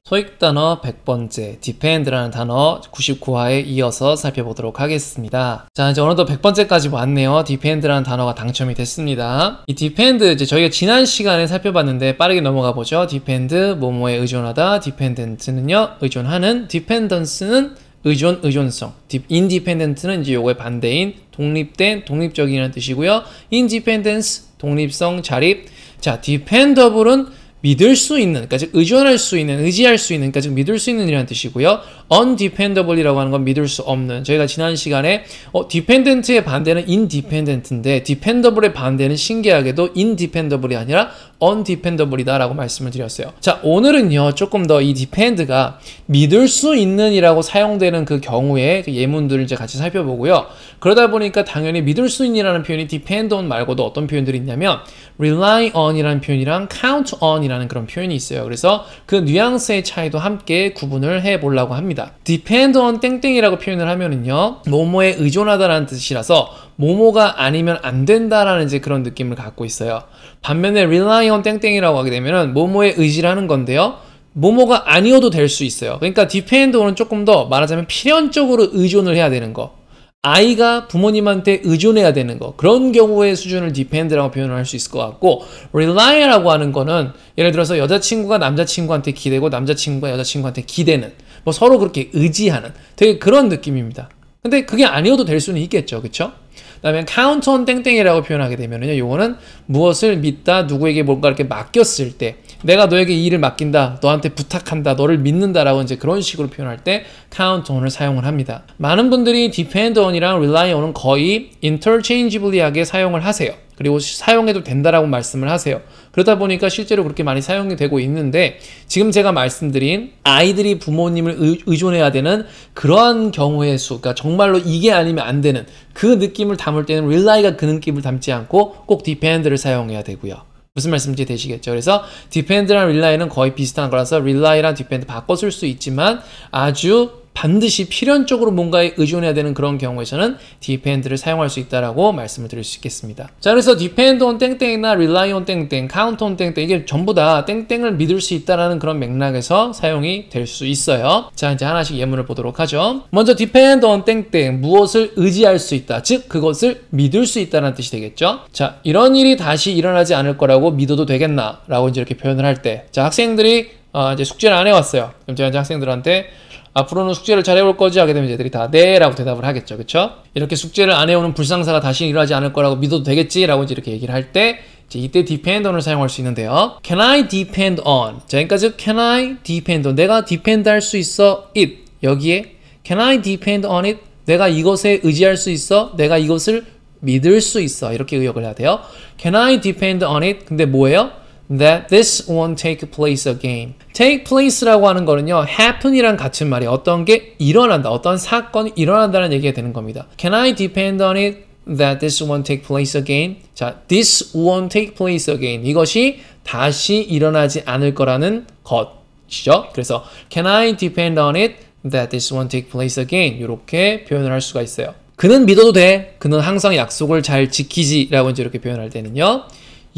토익 단어 100번째 depend라는 단어 99화에 이어서 살펴보도록 하겠습니다. 자, 이제 어느덧 100번째까지 왔네요. depend라는 단어가 당첨이 됐습니다. 이 depend 이제 저희가 지난 시간에 살펴봤는데 빠르게 넘어가 보죠. depend 뭐뭐에 의존하다, dependent는요 의존하는, dependence는 의존, 의존성, independent는 이제 요거의 반대인 독립된, 독립적이라는 뜻이고요. independence 독립성, 자립. 자, dependable은 믿을 수 있는, 그러니까 즉 의존할 수 있는, 의지할 수 있는, 그러니까 즉 믿을 수 있는 이라는 뜻이고요. undependable이라고 하는 건 믿을 수 없는. 저희가 지난 시간에 dependent의 반대는 independent인데 dependable의 반대는 신기하게도 independable이 아니라 undependable이다 라고 말씀을 드렸어요. 자, 오늘은요 조금 더 이 depend가 믿을 수 있는 이라고 사용되는 그 경우에 그 예문들을 이제 같이 살펴보고요. 그러다 보니까 당연히 믿을 수 있는 이라는 표현이 depend on 말고도 어떤 표현들이 있냐면 rely on 이라는 표현이랑 count on 이라는 그런 표현이 있어요. 그래서 그 뉘앙스의 차이도 함께 구분을 해 보려고 합니다. depend on 땡땡이라고 표현을 하면은요 뭐뭐에 의존하다라는 뜻이라서 뭐뭐가 아니면 안 된다라는 이제 그런 느낌을 갖고 있어요. 반면에 rely on 땡땡이라고 하게 되면은 뭐뭐에 의지를 하는 건데요. 뭐뭐가 아니어도 될 수 있어요. 그러니까 depend on은 조금 더 말하자면 필연적으로 의존을 해야 되는 거. 아이가 부모님한테 의존해야 되는 거. 그런 경우의 수준을 depend라고 표현을 할 수 있을 것 같고 rely라고 하는 거는 예를 들어서 여자친구가 남자친구한테 기대고 남자친구가 여자친구한테 기대는 뭐 서로 그렇게 의지하는 되게 그런 느낌입니다. 근데 그게 아니어도 될 수는 있겠죠. 그쵸? 그 다음에 count on 땡땡이라고 표현하게 되면요 요거는 무엇을 믿다, 누구에게 뭔가 이렇게 맡겼을 때 내가 너에게 이 일을 맡긴다, 너한테 부탁한다, 너를 믿는다라고 이제 그런 식으로 표현할 때 count on을 사용을 합니다. 많은 분들이 depend on이랑 rely on은 거의 interchangeably하게 사용을 하세요. 그리고 사용해도 된다라고 말씀을 하세요. 그러다 보니까 실제로 그렇게 많이 사용이 되고 있는데 지금 제가 말씀드린 아이들이 부모님을 의존해야 되는 그러한 경우의 수, 그러니까 정말로 이게 아니면 안 되는 그 느낌을 담을 때는 rely가 그 느낌을 담지 않고 꼭 depend를 사용해야 되고요. 무슨 말씀인지 되시겠죠? 그래서 depend랑 rely는 거의 비슷한 거라서 rely랑 depend 바꿔 쓸 수 있지만 아주 반드시 필연적으로 뭔가에 의존해야 되는 그런 경우에서는 depend를 사용할 수 있다라고 말씀을 드릴 수 있겠습니다. 자, 그래서 depend on 땡땡이나 rely on 땡땡, count on 땡땡 이게 전부 다 땡땡을 믿을 수 있다라는 그런 맥락에서 사용이 될 수 있어요. 자, 이제 하나씩 예문을 보도록 하죠. 먼저 depend on 땡땡, 무엇을 의지할 수 있다. 즉, 그것을 믿을 수 있다는 뜻이 되겠죠. 자, 이런 일이 다시 일어나지 않을 거라고 믿어도 되겠나? 라고 이제 이렇게 표현을 할 때, 자, 학생들이 이제 숙제를 안 해왔어요. 그럼 제가 이제 학생들한테 앞으로는 숙제를 잘 해올 거지? 하게 되면 얘들이 다 네 라고 대답을 하겠죠. 그쵸? 이렇게 숙제를 안 해오는 불상사가 다시 일어나지 않을 거라고 믿어도 되겠지? 라고 이제 이렇게 얘기를 할 때 이때 depend on을 사용할 수 있는데요. Can I depend on? 자, 그러니까 즉 can I depend on? 내가 depend 할 수 있어? it. 여기에 can I depend on it? 내가 이것에 의지할 수 있어? 내가 이것을 믿을 수 있어? 이렇게 의역을 해야 돼요. Can I depend on it? 근데 뭐예요? That this won't take place again. take place라고 하는 거는요, happen이랑 같은 말이에요. 어떤 게 일어난다, 어떤 사건이 일어난다는 얘기가 되는 겁니다. Can I depend on it that this won't take place again? 자, this won't take place again. 이것이 다시 일어나지 않을 거라는 것이죠. 그래서 Can I depend on it that this won't take place again? 이렇게 표현을 할 수가 있어요. 그는 믿어도 돼. 그는 항상 약속을 잘 지키지. 라고 이제 이렇게 표현할 때는요.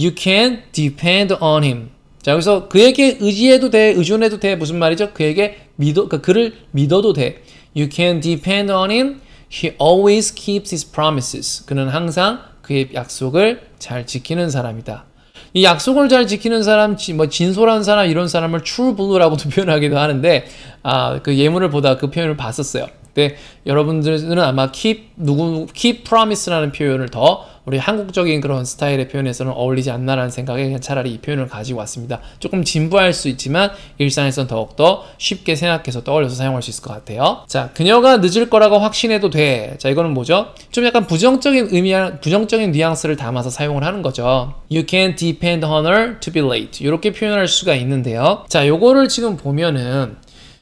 You can depend on him. 자, 그래서 그에게 의지해도 돼, 의존해도 돼. 무슨 말이죠? 그를 믿어도 돼. You can depend on him. He always keeps his promises. 그는 항상 그의 약속을 잘 지키는 사람이다. 이 약속을 잘 지키는 사람, 뭐 진솔한 사람, 이런 사람을 true blue라고도 표현하기도 하는데, 그 예문을 보다 그 표현을 봤었어요. 근데 여러분들은 아마 keep promise라는 표현을 더 우리 한국적인 그런 스타일의 표현에서는 어울리지 않나라는 생각에 그냥 차라리 이 표현을 가지고 왔습니다. 조금 진부할 수 있지만 일상에서는 더욱더 쉽게 생각해서 떠올려서 사용할 수 있을 것 같아요. 자, 그녀가 늦을 거라고 확신해도 돼. 자, 이거는 뭐죠? 좀 약간 부정적인 뉘앙스를 담아서 사용을 하는 거죠. You can depend on her to be late. 이렇게 표현할 수가 있는데요. 자, 요거를 지금 보면은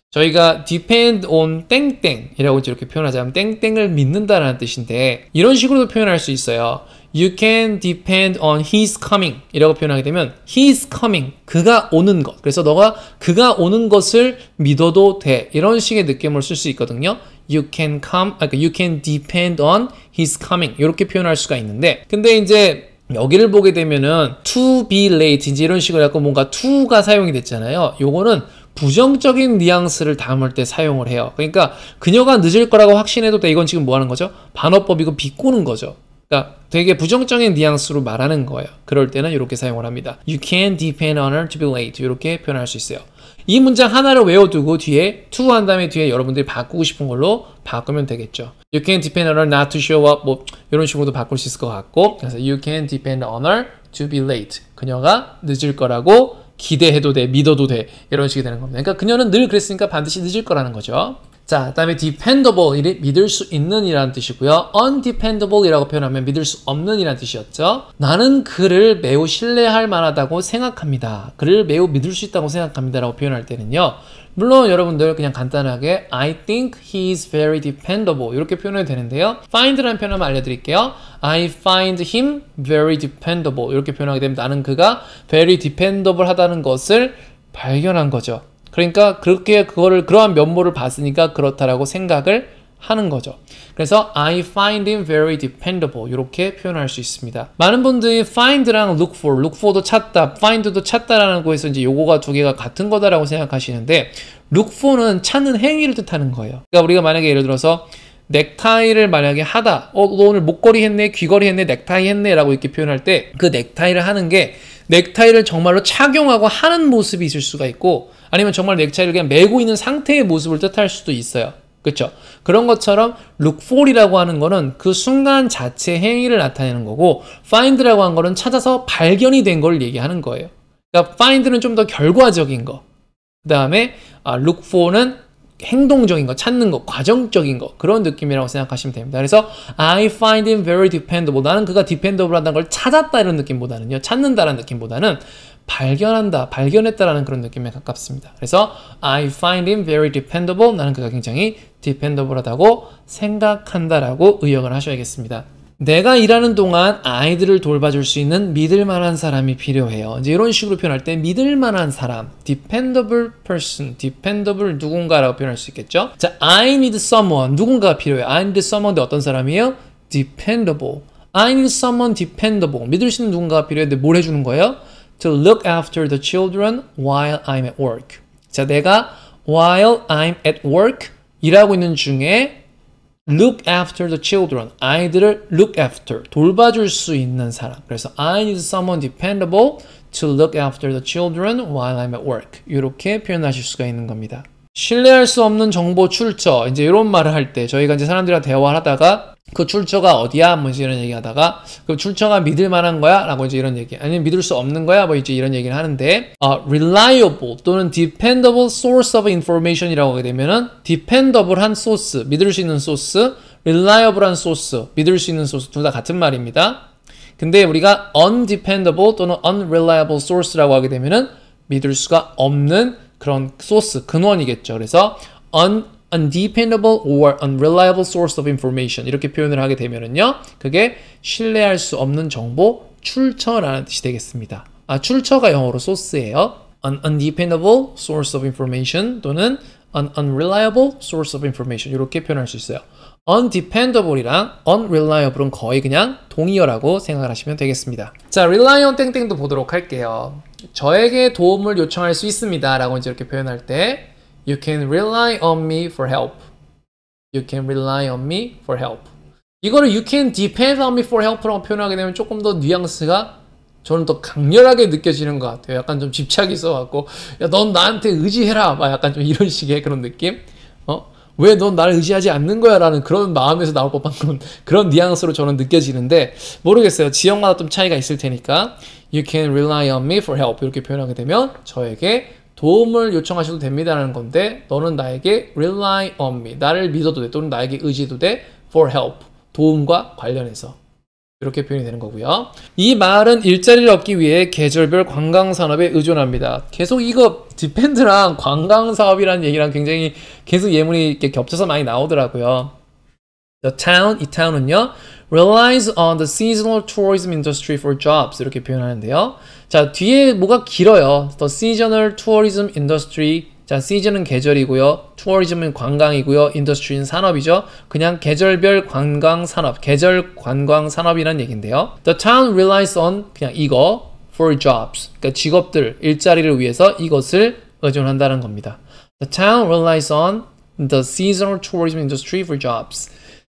저희가 depend on 땡땡이라고 이렇게 표현하자면 땡땡을 믿는다라는 뜻인데 이런 식으로도 표현할 수 있어요. You can depend on his coming 이라고 표현하게 되면 his coming, 그가 오는 것. 그래서 너가 그가 오는 것을 믿어도 돼. 이런 식의 느낌을 쓸 수 있거든요. You can depend on his coming 이렇게 표현할 수가 있는데 근데 이제 여기를 보게 되면은 to be late 이제 이런 식으로 약간 뭔가 to가 사용이 됐잖아요. 요거는 부정적인 뉘앙스를 담을 때 사용을 해요. 그러니까 그녀가 늦을 거라고 확신해도 돼. 이건 지금 뭐 하는 거죠? 반어법이고 비꼬는 거죠. 그러니까 되게 부정적인 뉘앙스로 말하는 거예요. 그럴 때는 이렇게 사용을 합니다. You can depend on her to be late. 이렇게 표현할 수 있어요. 이 문장 하나를 외워두고 뒤에 to 한 다음에 뒤에 여러분들이 바꾸고 싶은 걸로 바꾸면 되겠죠. You can depend on her not to show up. 뭐 이런 식으로도 바꿀 수 있을 것 같고, 그래서 you can depend on her to be late. 그녀가 늦을 거라고 기대해도 돼, 믿어도 돼, 이런 식이 되는 겁니다. 그러니까 그녀는 늘 그랬으니까 반드시 늦을 거라는 거죠. 자, 다음에 dependable, 믿을 수 있는 이라는 뜻이고요. undependable 이라고 표현하면 믿을 수 없는 이라는 뜻이었죠. 나는 그를 매우 신뢰할 만하다고 생각합니다. 그를 매우 믿을 수 있다고 생각합니다 라고 표현할 때는요, 물론 여러분들 그냥 간단하게 I think he is very dependable 이렇게 표현해도 되는데요. find라는 표현 한번 알려드릴게요. I find him very dependable 이렇게 표현하게 되면 나는 그가 very dependable 하다는 것을 발견한 거죠. 그러니까 그렇게 그러한 면모를 봤으니까 그렇다라고 생각을 하는 거죠. 그래서 I find him very dependable 이렇게 표현할 수 있습니다. 많은 분들이 find랑 look for도 찾다, find도 찾다라는 거에서 이제 요거가 두 개가 같은 거다라고 생각하시는데 look for는 찾는 행위를 뜻하는 거예요. 그러니까 우리가 만약에 예를 들어서 넥타이를 만약에 하다, 너 오늘 목걸이 했네, 귀걸이 했네, 넥타이 했네 라고 이렇게 표현할 때 그 넥타이를 하는 게 넥타이를 정말로 착용하고 하는 모습이 있을 수가 있고 아니면 정말 넥타이를 그냥 메고 있는 상태의 모습을 뜻할 수도 있어요. 그렇죠? 그런 것처럼 look for이라고 하는 거는 그 순간 자체 행위를 나타내는 거고 find라고 한 거는 찾아서 발견이 된 걸 얘기하는 거예요. 그러니까 find는 좀 더 결과적인 거. 그 다음에 look for는 행동적인 거, 찾는 거, 과정적인 거 그런 느낌이라고 생각하시면 됩니다. 그래서 I find him very dependable. 나는 그가 dependable 한다는 걸 찾았다 이런 느낌보다는요. 찾는다라는 느낌보다는 발견한다, 발견했다라는 그런 느낌에 가깝습니다. 그래서 I find him very dependable. 나는 그가 굉장히 dependable 하다고 생각한다라고 의역을 하셔야겠습니다. 내가 일하는 동안 아이들을 돌봐줄 수 있는 믿을 만한 사람이 필요해요. 이제 이런 식으로 표현할 때 믿을 만한 사람, dependable person, dependable 누군가라고 표현할 수 있겠죠. 자, I need someone, 누군가가 필요해요. I need someone인데 어떤 사람이에요? dependable. I need someone dependable. 믿을 수 있는 누군가가 필요한데 뭘 해주는 거예요? To look after the children while I'm at work. 자, 내가 while I'm at work 일하고 있는 중에 look after the children. 아이들을 look after. 돌봐줄 수 있는 사람. 그래서 I need someone dependable to look after the children while I'm at work. 이렇게 표현하실 수가 있는 겁니다. 신뢰할 수 없는 정보 출처. 이제 이런 말을 할 때 저희가 이제 사람들이랑 대화를 하다가 그 출처가 어디야? 뭐 이제 이런 얘기 하다가 그 출처가 믿을 만한 거야? 라고 이제 이런 얘기. 아니면 믿을 수 없는 거야? 뭐 이제 이런 얘기를 하는데 reliable 또는 dependable source of information이라고 하게 되면은 dependable한 소스, 믿을 수 있는 소스, reliable한 소스, 믿을 수 있는 소스 둘 다 같은 말입니다. 근데 우리가 undependable 또는 unreliable source라고 하게 되면은 믿을 수가 없는 그런 소스, 근원이겠죠. 그래서 undependable or unreliable source of information 이렇게 표현을 하게 되면은요, 그게 신뢰할 수 없는 정보 출처라는 뜻이 되겠습니다. 출처가 영어로 소스예요. An undependable source of information 또는 an unreliable source of information 이렇게 표현할 수 있어요. undependable이랑 unreliable은 거의 그냥 동의어라고 생각을 하시면 되겠습니다. 자, rely on 땡땡도 보도록 할게요. 저에게 도움을 요청할 수 있습니다 라고 이제 이렇게 표현할 때 You can rely on me for help. You can rely on me for help. 이거를 you can depend on me for help라고 표현하게 되면 조금 더 뉘앙스가 저는 더 강렬하게 느껴지는 것 같아요. 약간 좀 집착이 있어갖고 야, 넌 나한테 의지해라. 막 약간 좀 이런 식의 그런 느낌. 왜 넌 나를 의지하지 않는 거야? 라는 그런 마음에서 나올 법한 그런 뉘앙스로 저는 느껴지는데 모르겠어요. 지역마다 좀 차이가 있을 테니까 You can rely on me for help 이렇게 표현하게 되면 저에게 도움을 요청하셔도 됩니다라는 건데 너는 나에게 rely on me 나를 믿어도 돼 또는 나에게 의지해도 돼 for help 도움과 관련해서 이렇게 표현이 되는 거고요. 이 말은 일자리를 얻기 위해 계절별 관광산업에 의존합니다. 계속 이거 depend랑 관광사업이라는 얘기랑 굉장히 계속 예문이 이렇게 겹쳐서 많이 나오더라고요. The town, 이 town은요 relies on the seasonal tourism industry for jobs 이렇게 표현하는데요. 자, 뒤에 뭐가 길어요. The seasonal tourism industry. 자, season은 계절이고요. tourism은 관광이고요. industry는 산업이죠. 그냥 계절별 관광 산업, 계절 관광 산업이라는 얘기인데요. The town relies on 그냥 이거 for jobs. 그러니까 직업들, 일자리를 위해서 이것을 의존한다는 겁니다. The town relies on the seasonal tourism industry for jobs.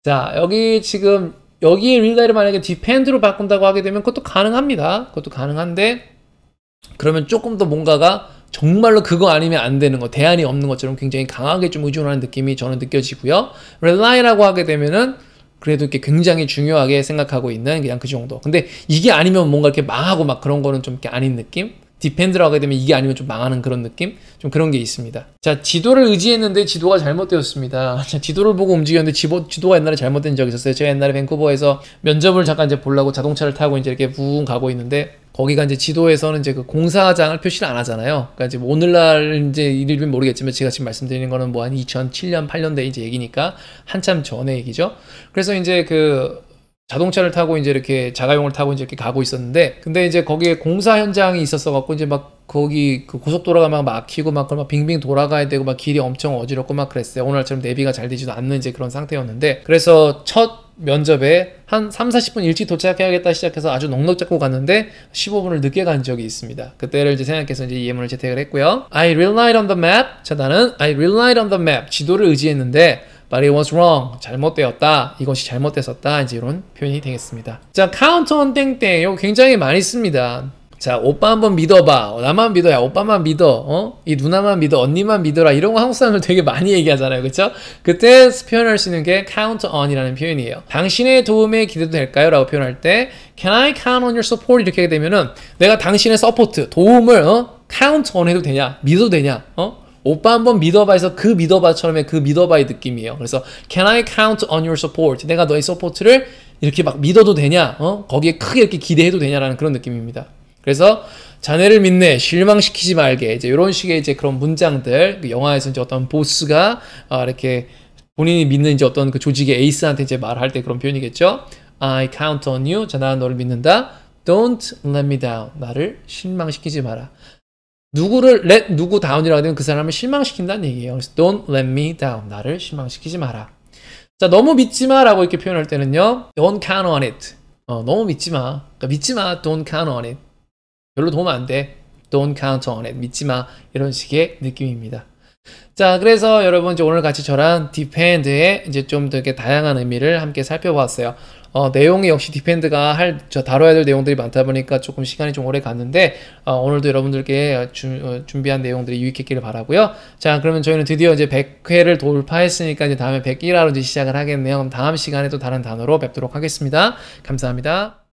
자, 여기 지금 여기에 릴라이를 만약에 depend로 바꾼다고 하게 되면 그것도 가능합니다. 그것도 가능한데 그러면 조금 더 뭔가가 정말로 그거 아니면 안 되는 거, 대안이 없는 것처럼 굉장히 강하게 좀 의존하는 느낌이 저는 느껴지고요. rely라고 하게 되면은 그래도 이렇게 굉장히 중요하게 생각하고 있는 그냥 그 정도. 근데 이게 아니면 뭔가 이렇게 망하고 막 그런 거는 좀 이렇게 아닌 느낌? 디펜드라고 하게 되면 이게 아니면 좀 망하는 그런 느낌? 좀 그런 게 있습니다. 자, 지도를 의지했는데 지도가 잘못되었습니다. 자, 지도를 보고 움직였는데 지도가 옛날에 잘못된 적이 있었어요. 제가 옛날에 밴쿠버에서 면접을 잠깐 이제 보려고 자동차를 타고 이제 이렇게 붕 가고 있는데 거기가 이제 지도에서는 이제 그 공사장을 표시를 안 하잖아요. 그러니까 이제 뭐 오늘날 이제 일일은 모르겠지만 제가 지금 말씀드리는 거는 뭐 한 2007년, 8년대 이제 얘기니까 한참 전의 얘기죠. 그래서 이제 그 자동차를 타고 이제 이렇게 자가용을 타고 이제 이렇게 가고 있었는데 근데 이제 거기에 공사 현장이 있었어 갖고 이제 막 거기 그 고속도로가 막 막히고 막 그런 막 빙빙 돌아가야 되고 막 길이 엄청 어지럽고 막 그랬어요. 오늘처럼 내비가 잘 되지도 않는 이제 그런 상태였는데 그래서 첫 면접에 한 3, 40분 일찍 도착해야겠다 시작해서 아주 넉넉 잡고 갔는데 15분을 늦게 간 적이 있습니다. 그때를 이제 생각해서 이제 이 예문을 채택을 했고요. I relied on the map. 자, 나는 I relied on the map. 지도를 의지했는데 But it was wrong. 잘못되었다. 이것이 잘못됐었다. 이제 이런 표현이 되겠습니다. 자, count on 땡땡. 이거 굉장히 많이 씁니다. 자, 오빠 한번 믿어봐. 나만 믿어. 야, 오빠만 믿어. 이 누나만 믿어. 언니만 믿어라. 이런 거 한국 사람들 되게 많이 얘기하잖아요. 그쵸? 그때 표현할 수 있는 게 count on 이라는 표현이에요. 당신의 도움에 기대도 될까요? 라고 표현할 때 Can I count on your support? 이렇게 하게 되면은 내가 당신의 서포트, 도움을 count on 해도 되냐? 믿어도 되냐? 오빠 한번 믿어봐 해서 그 믿어봐처럼의 그 믿어봐의 느낌이에요. 그래서 Can I count on your support? 내가 너의 서포트를 이렇게 막 믿어도 되냐? 거기에 크게 이렇게 기대해도 되냐라는 그런 느낌입니다. 그래서 자네를 믿네, 실망시키지 말게. 이제 이런 식의 이제 그런 문장들, 영화에서 이제 어떤 보스가 이렇게 본인이 믿는 이제 어떤 그 조직의 에이스한테 이제 말할 때 그런 표현이겠죠. I count on you. 자, 나는 너를 믿는다. Don't let me down. 나를 실망시키지 마라. 누구를 let 누구 down이라고 하면 그 사람을 실망시킨다는 얘기예요. 그래서 don't let me down. 나를 실망시키지 마라. 자, 너무 믿지 마라고 이렇게 표현할 때는요. Don't count on it. 너무 믿지 마. 그러니까 믿지 마. Don't count on it. 별로 도움 안 돼. Don't count on it. 믿지 마. 이런 식의 느낌입니다. 자, 그래서 여러분 이제 오늘 같이 저랑 depend의 이제 좀 되게 다양한 의미를 함께 살펴보았어요. 내용이 역시 depend가 다뤄야 될 내용들이 많다 보니까 조금 시간이 좀 오래 갔는데 오늘도 여러분들께 준비한 내용들이 유익했기를 바라고요. 자, 그러면 저희는 드디어 이제 100회를 돌파했으니까 이제 다음에 101화로 이제 시작을 하겠네요. 그럼 다음 시간에 또 다른 단어로 뵙도록 하겠습니다. 감사합니다.